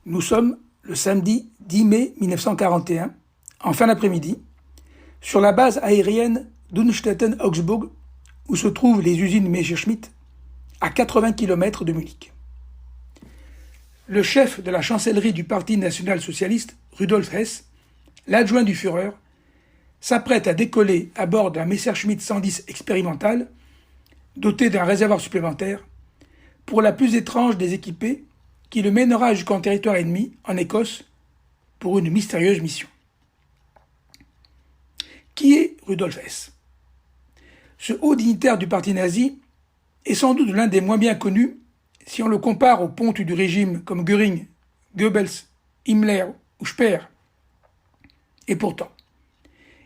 Nous sommes le samedi 10 mai 1941, en fin d'après-midi, sur la base aérienne d'Unstetten-Augsburg, où se trouvent les usines Messerschmitt, à 80 km de Munich. Le chef de la chancellerie du Parti national-socialiste, Rudolf Hess, l'adjoint du Führer, s'apprête à décoller à bord d'un Messerschmitt 110 expérimental, doté d'un réservoir supplémentaire, pour la plus étrange des équipées, qui le mènera jusqu'en territoire ennemi, en Écosse, pour une mystérieuse mission. Qui est Rudolf Hess? Ce haut dignitaire du parti nazi est sans doute l'un des moins bien connus si on le compare aux pontes du régime comme Göring, Goebbels, Himmler ou Speer. Et pourtant,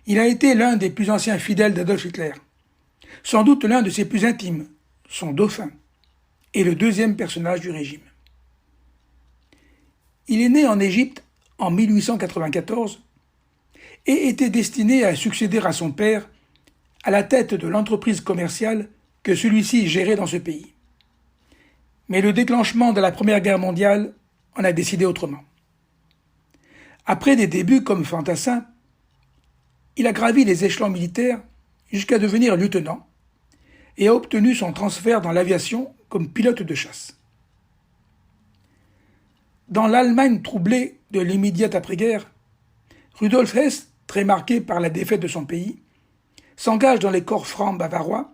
il a été l'un des plus anciens fidèles d'Adolf Hitler, sans doute l'un de ses plus intimes, son dauphin, et le deuxième personnage du régime. Il est né en Égypte en 1894 et était destiné à succéder à son père à la tête de l'entreprise commerciale que celui-ci gérait dans ce pays. Mais le déclenchement de la Première Guerre mondiale en a décidé autrement. Après des débuts comme fantassin, il a gravi les échelons militaires jusqu'à devenir lieutenant et a obtenu son transfert dans l'aviation comme pilote de chasse. Dans l'Allemagne troublée de l'immédiate après-guerre, Rudolf Hess, très marqué par la défaite de son pays, s'engage dans les corps francs bavarois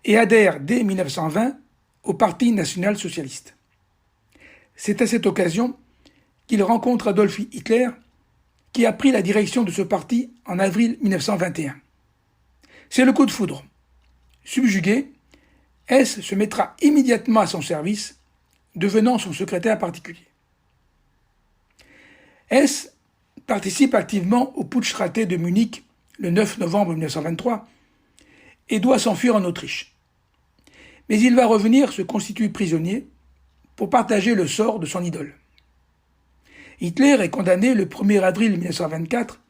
et adhère dès 1920 au Parti national-socialiste. C'est à cette occasion qu'il rencontre Adolf Hitler, qui a pris la direction de ce parti en avril 1921. C'est le coup de foudre. Subjugué, Hess se mettra immédiatement à son service, devenant son secrétaire particulier. Hess participe activement au putsch raté de Munich le 9 novembre 1923 et doit s'enfuir en Autriche. Mais il va revenir se constituer prisonnier pour partager le sort de son idole. Hitler est condamné le 1er avril 1924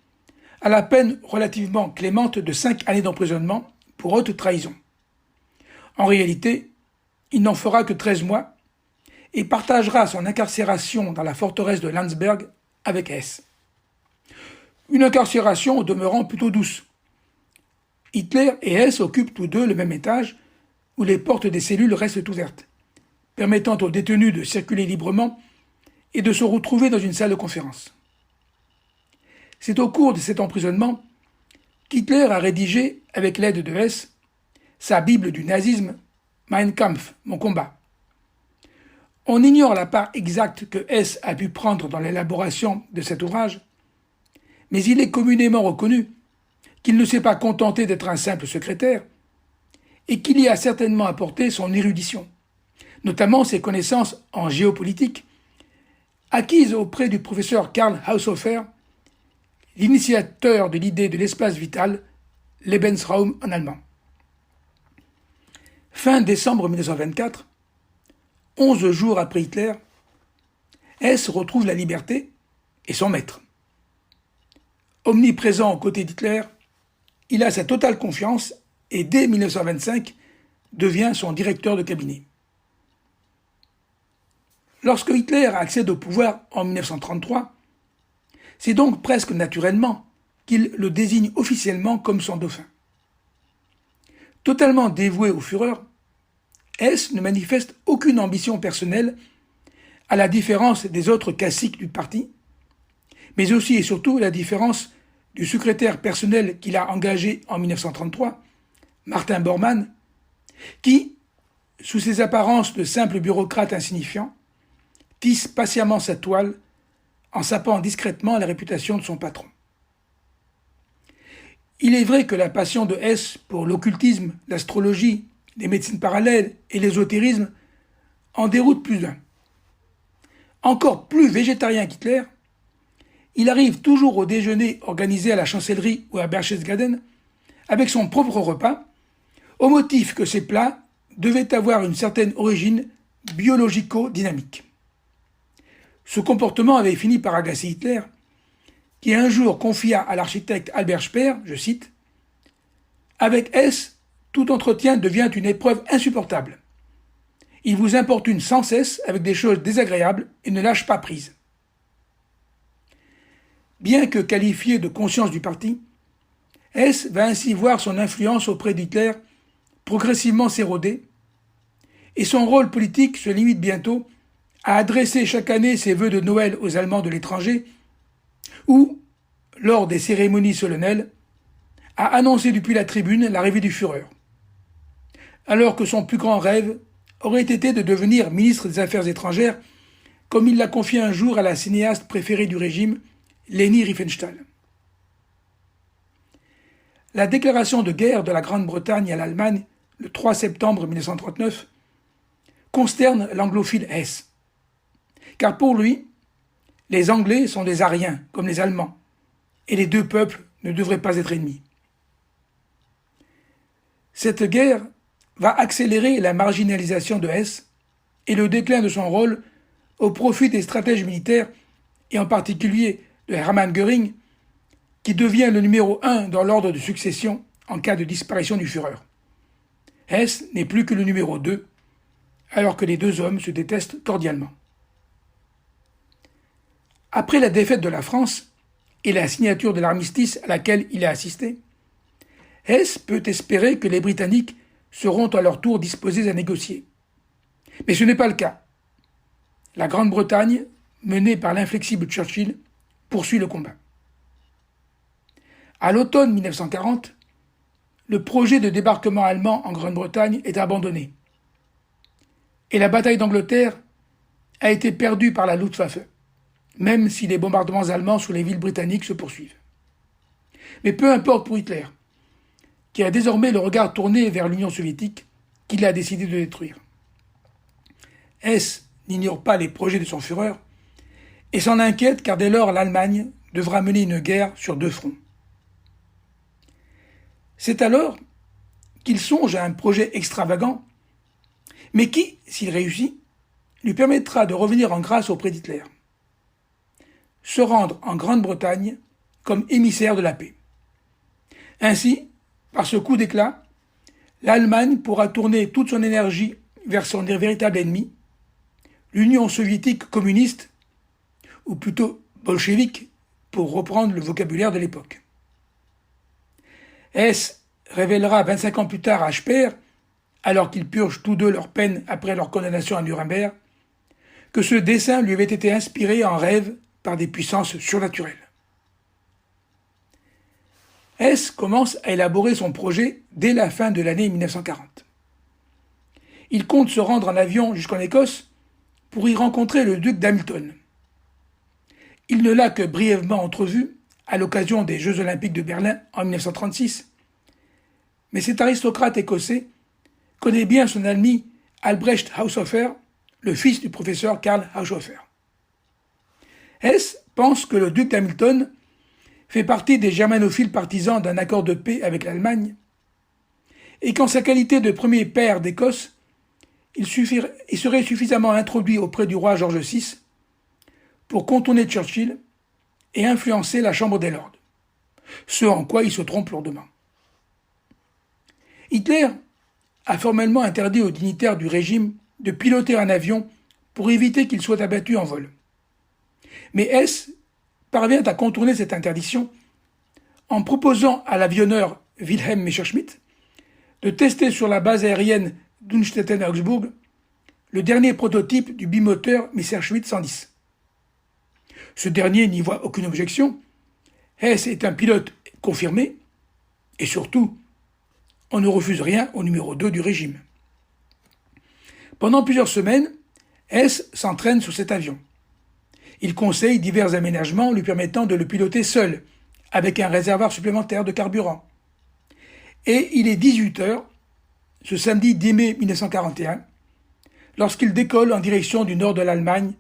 à la peine relativement clémente de 5 années d'emprisonnement pour haute trahison. En réalité, il n'en fera que 13 mois et partagera son incarcération dans la forteresse de Landsberg avec Hess. Une incarcération au demeurant plutôt douce. Hitler et Hess occupent tous deux le même étage où les portes des cellules restent ouvertes, permettant aux détenus de circuler librement et de se retrouver dans une salle de conférence. C'est au cours de cet emprisonnement qu'Hitler a rédigé, avec l'aide de Hess, sa Bible du nazisme, Mein Kampf, mon combat. On ignore la part exacte que Hess a pu prendre dans l'élaboration de cet ouvrage, mais il est communément reconnu qu'il ne s'est pas contenté d'être un simple secrétaire et qu'il y a certainement apporté son érudition, notamment ses connaissances en géopolitique, acquises auprès du professeur Karl Haushofer, l'initiateur de l'idée de l'espace vital, Lebensraum en allemand. Fin décembre 1924, 11 jours après Hitler, Hess retrouve la liberté et son maître. Omniprésent aux côtés d'Hitler, il a sa totale confiance et dès 1925 devient son directeur de cabinet. Lorsque Hitler accède au pouvoir en 1933, c'est donc presque naturellement qu'il le désigne officiellement comme son dauphin. Totalement dévoué au Führer, Hess ne manifeste aucune ambition personnelle, à la différence des autres caciques du parti, mais aussi et surtout la différence du secrétaire personnel qu'il a engagé en 1933, Martin Bormann, qui, sous ses apparences de simple bureaucrate insignifiant, tisse patiemment sa toile en sapant discrètement la réputation de son patron. Il est vrai que la passion de Hess pour l'occultisme, l'astrologie, les médecines parallèles et l'ésotérisme en déroute plus d'un. Encore plus végétarien qu'Hitler, il arrive toujours au déjeuner organisé à la chancellerie ou à Berchtesgaden avec son propre repas, au motif que ces plats devaient avoir une certaine origine biologico-dynamique. Ce comportement avait fini par agacer Hitler, qui un jour confia à l'architecte Albert Speer, je cite, « Avec Hess, tout entretien devient une épreuve insupportable. Il vous importune sans cesse avec des choses désagréables et ne lâche pas prise. » Bien que qualifié de conscience du parti, Hess va ainsi voir son influence auprès d'Hitler progressivement s'éroder, et son rôle politique se limite bientôt à adresser chaque année ses vœux de Noël aux Allemands de l'étranger, ou, lors des cérémonies solennelles, à annoncer depuis la tribune l'arrivée du Führer, alors que son plus grand rêve aurait été de devenir ministre des Affaires étrangères, comme il l'a confié un jour à la cinéaste préférée du régime, Leni Riefenstahl. La déclaration de guerre de la Grande-Bretagne à l'Allemagne le 3 septembre 1939 consterne l'anglophile Hess. Car pour lui, les Anglais sont des Aryens, comme les Allemands, et les deux peuples ne devraient pas être ennemis. Cette guerre va accélérer la marginalisation de Hess et le déclin de son rôle au profit des stratèges militaires, et en particulier de Hermann Göring, qui devient le numéro 1 dans l'ordre de succession en cas de disparition du Führer. Hess n'est plus que le numéro 2, alors que les deux hommes se détestent cordialement. Après la défaite de la France et la signature de l'armistice à laquelle il a assisté, Hess peut espérer que les Britanniques seront à leur tour disposés à négocier. Mais ce n'est pas le cas. La Grande-Bretagne, menée par l'inflexible Churchill, poursuit le combat. À l'automne 1940, le projet de débarquement allemand en Grande-Bretagne est abandonné. Et la bataille d'Angleterre a été perdue par la Luftwaffe, même si les bombardements allemands sur les villes britanniques se poursuivent. Mais peu importe pour Hitler, qui a désormais le regard tourné vers l'Union soviétique, qu'il a décidé de détruire. Hess n'ignore pas les projets de son Führer et s'en inquiète car dès lors l'Allemagne devra mener une guerre sur deux fronts. C'est alors qu'il songe à un projet extravagant, mais qui, s'il réussit, lui permettra de revenir en grâce auprès d'Hitler. Se rendre en Grande-Bretagne comme émissaire de la paix. Ainsi, par ce coup d'éclat, l'Allemagne pourra tourner toute son énergie vers son véritable ennemi, l'Union soviétique communiste, ou plutôt bolchevique, pour reprendre le vocabulaire de l'époque. Hess révélera 25 ans plus tard à Speer, alors qu'ils purgent tous deux leur peine après leur condamnation à Nuremberg, que ce dessein lui avait été inspiré en rêve par des puissances surnaturelles. Hess commence à élaborer son projet dès la fin de l'année 1940. Il compte se rendre en avion jusqu'en Écosse pour y rencontrer le duc d'Hamilton. Il ne l'a que brièvement entrevu à l'occasion des Jeux olympiques de Berlin en 1936, mais cet aristocrate écossais connaît bien son ami Albrecht Haushofer, le fils du professeur Karl Haushofer. Hess pense que le duc d'Hamilton fait partie des germanophiles partisans d'un accord de paix avec l'Allemagne, et qu'en sa qualité de premier pair d'Écosse, il serait suffisamment introduit auprès du roi George VI pour contourner Churchill et influencer la Chambre des Lords, ce en quoi il se trompe lourdement. Hitler a formellement interdit aux dignitaires du régime de piloter un avion pour éviter qu'il soit abattu en vol. Mais Hess parvient à contourner cette interdiction en proposant à l'avionneur Wilhelm Messerschmitt de tester sur la base aérienne d'Unstetten-Augsburg le dernier prototype du bimoteur Messerschmitt 110. Ce dernier n'y voit aucune objection. Hess est un pilote confirmé et surtout, on ne refuse rien au numéro 2 du régime. Pendant plusieurs semaines, Hess s'entraîne sur cet avion. Il conseille divers aménagements lui permettant de le piloter seul, avec un réservoir supplémentaire de carburant. Et il est 18h, ce samedi 10 mai 1941, lorsqu'il décolle en direction du nord de l'Allemagne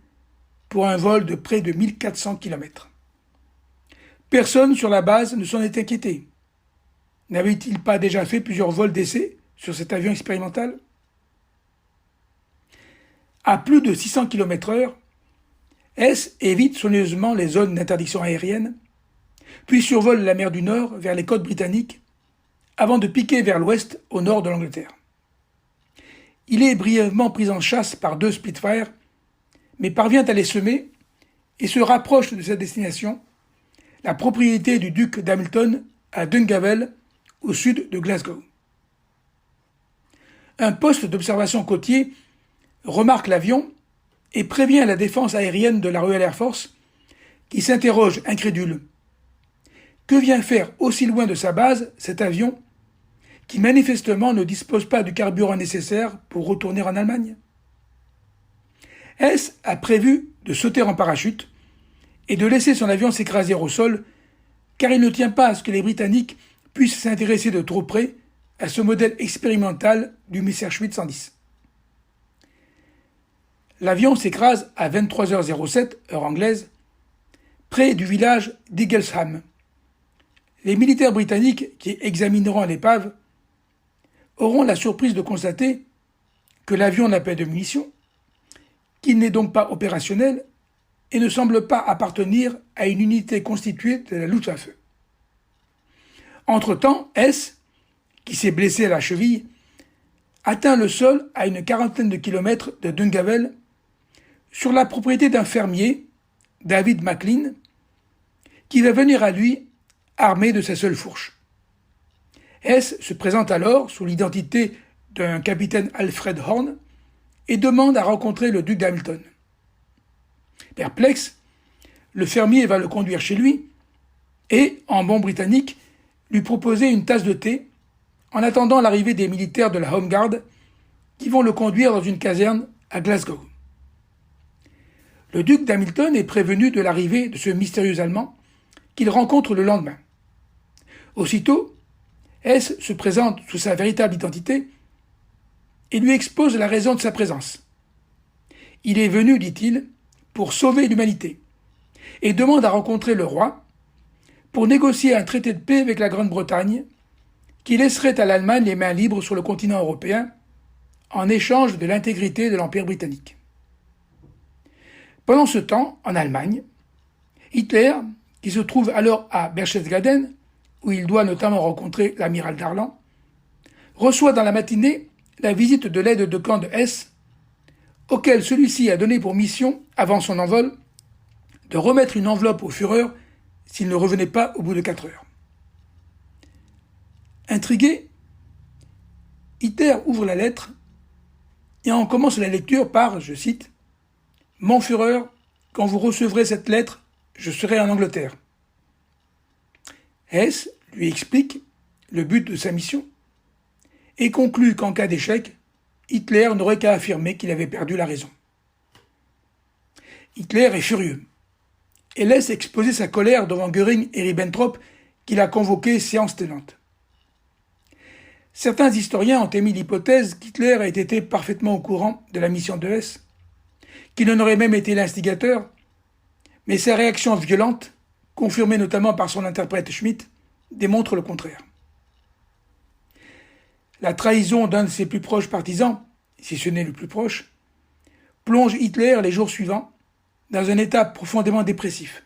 pour un vol de près de 1400 km. Personne sur la base ne s'en est inquiété. N'avait-il pas déjà fait plusieurs vols d'essai sur cet avion expérimental ? À plus de 600 km/h, Hess évite soigneusement les zones d'interdiction aérienne, puis survole la mer du Nord vers les côtes britanniques, avant de piquer vers l'ouest au nord de l'Angleterre. Il est brièvement pris en chasse par 2 Spitfire, mais parvient à les semer et se rapproche de sa destination la propriété du duc d'Hamilton à Dungavel, au sud de Glasgow. Un poste d'observation côtier remarque l'avion et prévient la défense aérienne de la Royal Air Force, qui s'interroge incrédule. Que vient faire aussi loin de sa base cet avion qui manifestement ne dispose pas du carburant nécessaire pour retourner en Allemagne? Hess a prévu de sauter en parachute et de laisser son avion s'écraser au sol, car il ne tient pas à ce que les Britanniques puissent s'intéresser de trop près à ce modèle expérimental du Messerschmitt 110. L'avion s'écrase à 23h07, heure anglaise, près du village d'Eaglesham. Les militaires britanniques qui examineront l'épave auront la surprise de constater que l'avion n'a pas de munitions, qu'il n'est donc pas opérationnel et ne semble pas appartenir à une unité constituée de la Luftwaffe. Entre-temps, Hess, qui s'est blessé à la cheville, atteint le sol à une quarantaine de kilomètres de Dungavel, sur la propriété d'un fermier, David McLean, qui va venir à lui armé de sa seule fourche. Hess se présente alors sous l'identité d'un capitaine Alfred Horn et demande à rencontrer le duc d'Hamilton. Perplexe, le fermier va le conduire chez lui et, en bon britannique, lui proposer une tasse de thé en attendant l'arrivée des militaires de la Home Guard qui vont le conduire dans une caserne à Glasgow. Le duc d'Hamilton est prévenu de l'arrivée de ce mystérieux Allemand qu'il rencontre le lendemain. Aussitôt, Hess se présente sous sa véritable identité et lui expose la raison de sa présence. Il est venu, dit-il, pour sauver l'humanité et demande à rencontrer le roi pour négocier un traité de paix avec la Grande-Bretagne qui laisserait à l'Allemagne les mains libres sur le continent européen en échange de l'intégrité de l'Empire britannique. Pendant ce temps, en Allemagne, Hitler, qui se trouve alors à Berchtesgaden, où il doit notamment rencontrer l'amiral Darlan, reçoit dans la matinée la visite de l'aide de camp de Hess, auquel celui-ci a donné pour mission, avant son envol, de remettre une enveloppe au Führer s'il ne revenait pas au bout de 4 heures. Intrigué, Hitler ouvre la lettre et en commence la lecture par, je cite, « Mon Führer, quand vous recevrez cette lettre, je serai en Angleterre. » Hess lui explique le but de sa mission et conclut qu'en cas d'échec, Hitler n'aurait qu'à affirmer qu'il avait perdu la raison. Hitler est furieux et laisse exposer sa colère devant Göring et Ribbentrop qu'il a convoqués séance tenante. Certains historiens ont émis l'hypothèse qu'Hitler ait été parfaitement au courant de la mission de Hess, qu'il en aurait même été l'instigateur, mais sa réaction violente, confirmée notamment par son interprète Schmidt, démontre le contraire. La trahison d'un de ses plus proches partisans, si ce n'est le plus proche, plonge Hitler les jours suivants dans un état profondément dépressif.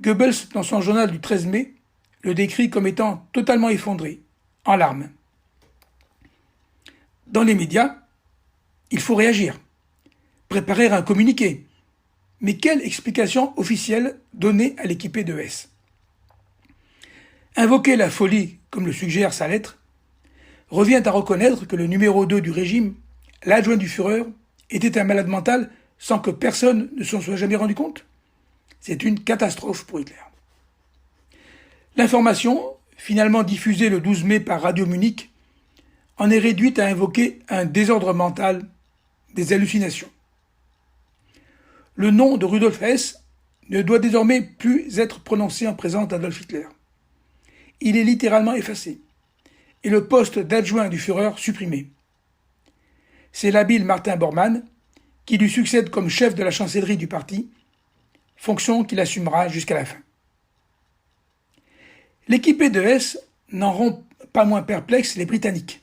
Goebbels, dans son journal du 13 mai, le décrit comme étant totalement effondré, en larmes. Dans les médias, il faut réagir, préparer un communiqué. Mais quelle explication officielle donner à l'équipée de Hess? Invoquer la folie, comme le suggère sa lettre, revient à reconnaître que le numéro 2 du régime, l'adjoint du Führer, était un malade mental sans que personne ne s'en soit jamais rendu compte. C'est une catastrophe pour Hitler. L'information, finalement diffusée le 12 mai par Radio Munich, en est réduite à invoquer un désordre mental, des hallucinations. Le nom de Rudolf Hess ne doit désormais plus être prononcé en présence d'Adolf Hitler. Il est littéralement effacé, et le poste d'adjoint du Führer supprimé. C'est l'habile Martin Bormann qui lui succède comme chef de la chancellerie du parti, fonction qu'il assumera jusqu'à la fin. L'équipée de Hess n'en rend pas moins perplexes les Britanniques,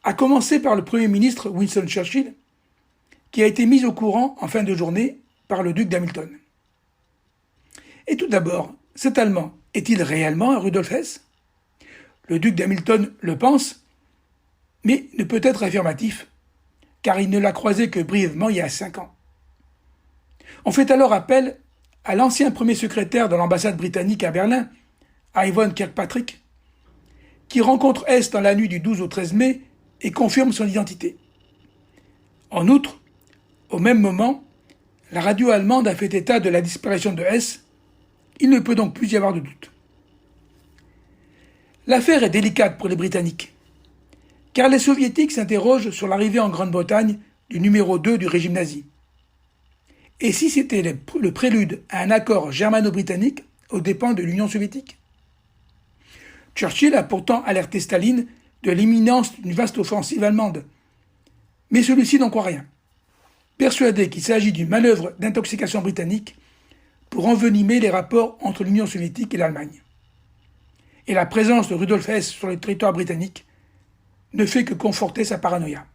à commencer par le Premier ministre Winston Churchill, qui a été mis au courant en fin de journée par le duc d'Hamilton. Et tout d'abord, cet Allemand est-il réellement un Rudolf Hess? Le duc d'Hamilton le pense, mais ne peut être affirmatif, car il ne l'a croisé que brièvement il y a 5 ans. On fait alors appel à l'ancien premier secrétaire de l'ambassade britannique à Berlin, Ivan Kirkpatrick, qui rencontre Hess dans la nuit du 12 au 13 mai et confirme son identité. En outre, au même moment, la radio allemande a fait état de la disparition de Hess. Il ne peut donc plus y avoir de doute. L'affaire est délicate pour les Britanniques, car les Soviétiques s'interrogent sur l'arrivée en Grande-Bretagne du numéro 2 du régime nazi. Et si c'était le prélude à un accord germano-britannique aux dépens de l'Union soviétique? Churchill a pourtant alerté Staline de l'imminence d'une vaste offensive allemande, mais celui-ci n'en croit rien, persuadé qu'il s'agit d'une manœuvre d'intoxication britannique pour envenimer les rapports entre l'Union soviétique et l'Allemagne. Et la présence de Rudolf Hess sur le territoire britannique ne fait que conforter sa paranoïa.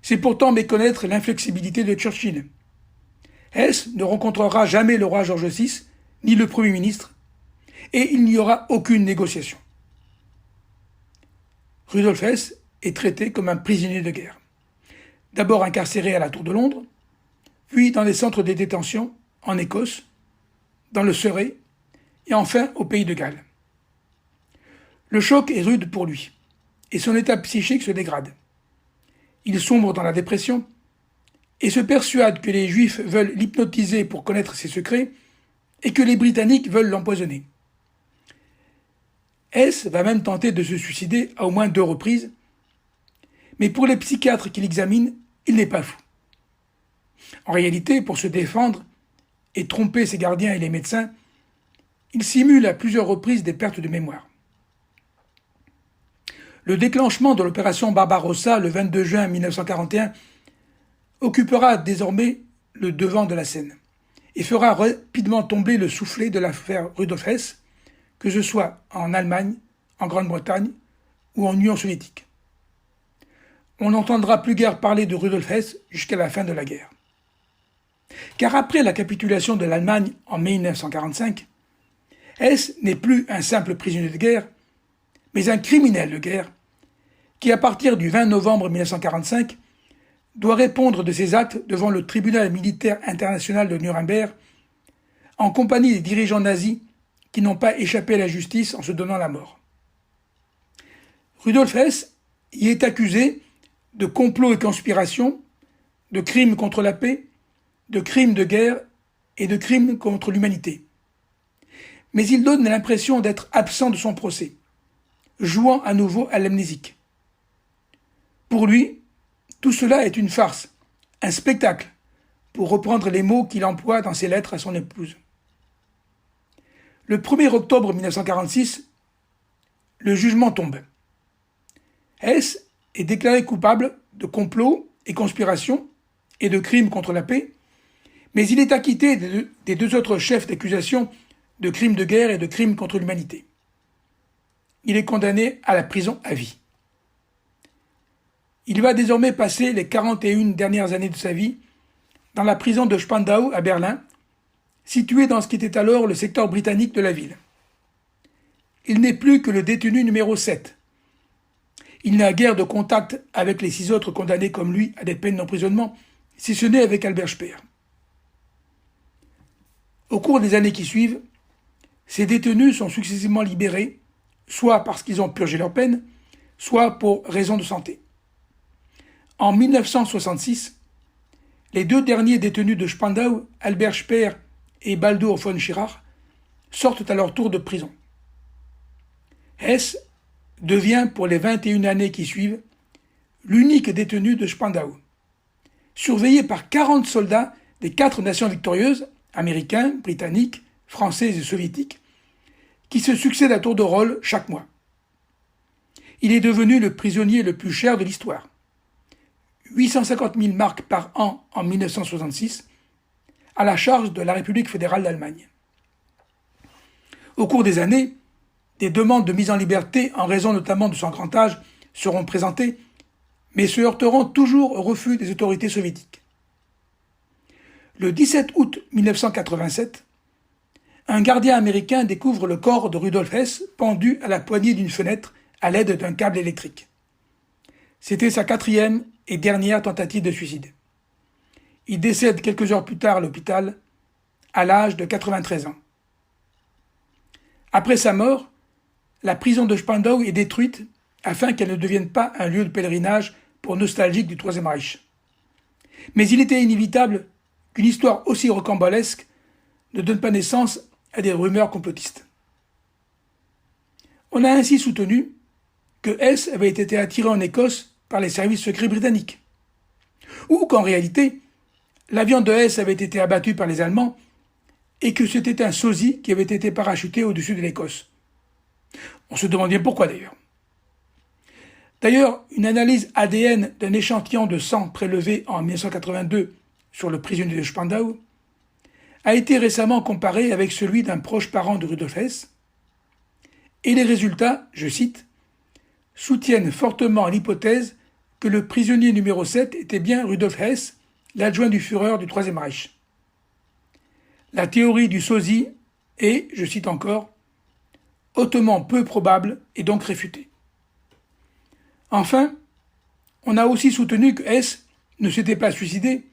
C'est pourtant méconnaître l'inflexibilité de Churchill. Hess ne rencontrera jamais le roi George VI, ni le Premier ministre, et il n'y aura aucune négociation. Rudolf Hess est traité comme un prisonnier de guerre. D'abord incarcéré à la Tour de Londres, puis dans des centres de détention en Écosse, dans le Surrey, et enfin au pays de Galles. Le choc est rude pour lui, et son état psychique se dégrade. Il sombre dans la dépression et se persuade que les Juifs veulent l'hypnotiser pour connaître ses secrets et que les Britanniques veulent l'empoisonner. Hess va même tenter de se suicider à au moins 2 reprises, mais pour les psychiatres qui l'examinent, il n'est pas fou. En réalité, pour se défendre et tromper ses gardiens et les médecins, il simule à plusieurs reprises des pertes de mémoire. Le déclenchement de l'opération Barbarossa le 22 juin 1941 occupera désormais le devant de la scène et fera rapidement tomber le soufflet de l'affaire Rudolf Hess, que ce soit en Allemagne, en Grande-Bretagne ou en Union soviétique. On n'entendra plus guère parler de Rudolf Hess jusqu'à la fin de la guerre. Car après la capitulation de l'Allemagne en mai 1945, Hess n'est plus un simple prisonnier de guerre, mais un criminel de guerre qui, à partir du 20 novembre 1945, doit répondre de ses actes devant le tribunal militaire international de Nuremberg, en compagnie des dirigeants nazis qui n'ont pas échappé à la justice en se donnant la mort. Rudolf Hess y est accusé de complot et conspiration, de crimes contre la paix, de crimes de guerre et de crimes contre l'humanité. Mais il donne l'impression d'être absent de son procès, jouant à nouveau à l'amnésique. Pour lui, tout cela est une farce, un spectacle, pour reprendre les mots qu'il emploie dans ses lettres à son épouse. Le 1er octobre 1946, le jugement tombe. Hess est déclaré coupable de complot et conspiration et de crimes contre la paix, mais il est acquitté des 2 autres chefs d'accusation de crimes de guerre et de crimes contre l'humanité. Il est condamné à la prison à vie. Il va désormais passer les 41 dernières années de sa vie dans la prison de Spandau à Berlin, située dans ce qui était alors le secteur britannique de la ville. Il n'est plus que le détenu numéro 7. Il n'a guère de contact avec les 6 autres condamnés comme lui à des peines d'emprisonnement, si ce n'est avec Albert Speer. Au cours des années qui suivent, ces détenus sont successivement libérés, soit parce qu'ils ont purgé leur peine, soit pour raison de santé. En 1966, les 2 derniers détenus de Spandau, Albert Speer et Baldur von Schirach, sortent à leur tour de prison. Hess devient, pour les 21 années qui suivent, l'unique détenu de Spandau, surveillé par 40 soldats des 4 nations victorieuses, américains, britanniques, français et soviétiques, qui se succèdent à tour de rôle chaque mois. Il est devenu le prisonnier le plus cher de l'histoire. 850 000 marks par an en 1966, à la charge de la République fédérale d'Allemagne. Au cours des années, des demandes de mise en liberté, en raison notamment de son grand âge, seront présentées, mais se heurteront toujours au refus des autorités soviétiques. Le 17 août 1987, un gardien américain découvre le corps de Rudolf Hess pendu à la poignée d'une fenêtre à l'aide d'un câble électrique. C'était sa 4e et dernière tentative de suicide. Il décède quelques heures plus tard à l'hôpital à l'âge de 93 ans. Après sa mort, la prison de Spandau est détruite afin qu'elle ne devienne pas un lieu de pèlerinage pour nostalgiques du Troisième Reich. Mais il était inévitable qu'une histoire aussi rocambolesque ne donne pas naissance à des rumeurs complotistes. On a ainsi soutenu que Hess avait été attiré en Écosse par les services secrets britanniques, ou qu'en réalité, l'avion de Hess avait été abattu par les Allemands et que c'était un sosie qui avait été parachuté au-dessus de l'Écosse. On se demande bien pourquoi d'ailleurs. D'ailleurs, une analyse ADN d'un échantillon de sang prélevé en 1982 sur le prisonnier de Spandau a été récemment comparée avec celui d'un proche parent de Rudolf Hess, et les résultats, je cite, soutiennent fortement l'hypothèse que le prisonnier numéro 7 était bien Rudolf Hess, l'adjoint du Führer du Troisième Reich. La théorie du sosie est, je cite encore, hautement peu probable et donc réfutée. Enfin, on a aussi soutenu que Hess ne s'était pas suicidé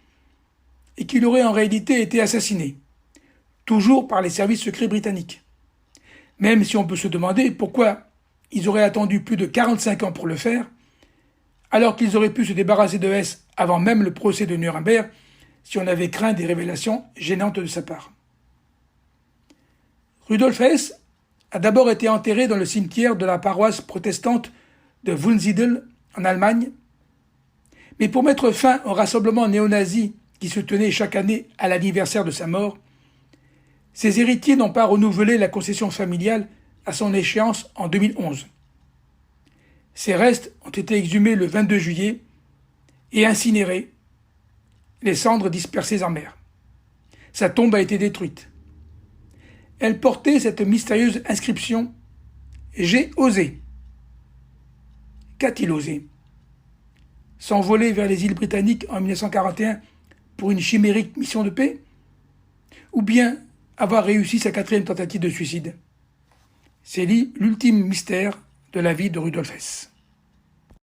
et qu'il aurait en réalité été assassiné, toujours par les services secrets britanniques. Même si on peut se demander pourquoi ils auraient attendu plus de 45 ans pour le faire, alors qu'ils auraient pu se débarrasser de Hess avant même le procès de Nuremberg si on avait craint des révélations gênantes de sa part. Rudolf Hess a d'abord été enterré dans le cimetière de la paroisse protestante de Wunsiedel en Allemagne, mais pour mettre fin au rassemblement néo-nazi qui se tenait chaque année à l'anniversaire de sa mort, ses héritiers n'ont pas renouvelé la concession familiale à son échéance en 2011. Ses restes ont été exhumés le 22 juillet et incinérés, les cendres dispersées en mer. Sa tombe a été détruite. Elle portait cette mystérieuse inscription « J'ai osé ». Qu'a-t-il osé? S'envoler vers les îles britanniques en 1941 pour une chimérique mission de paix? Ou bien avoir réussi sa 4e tentative de suicide? C'est l'ultime mystère de la vie de Rudolf Hess.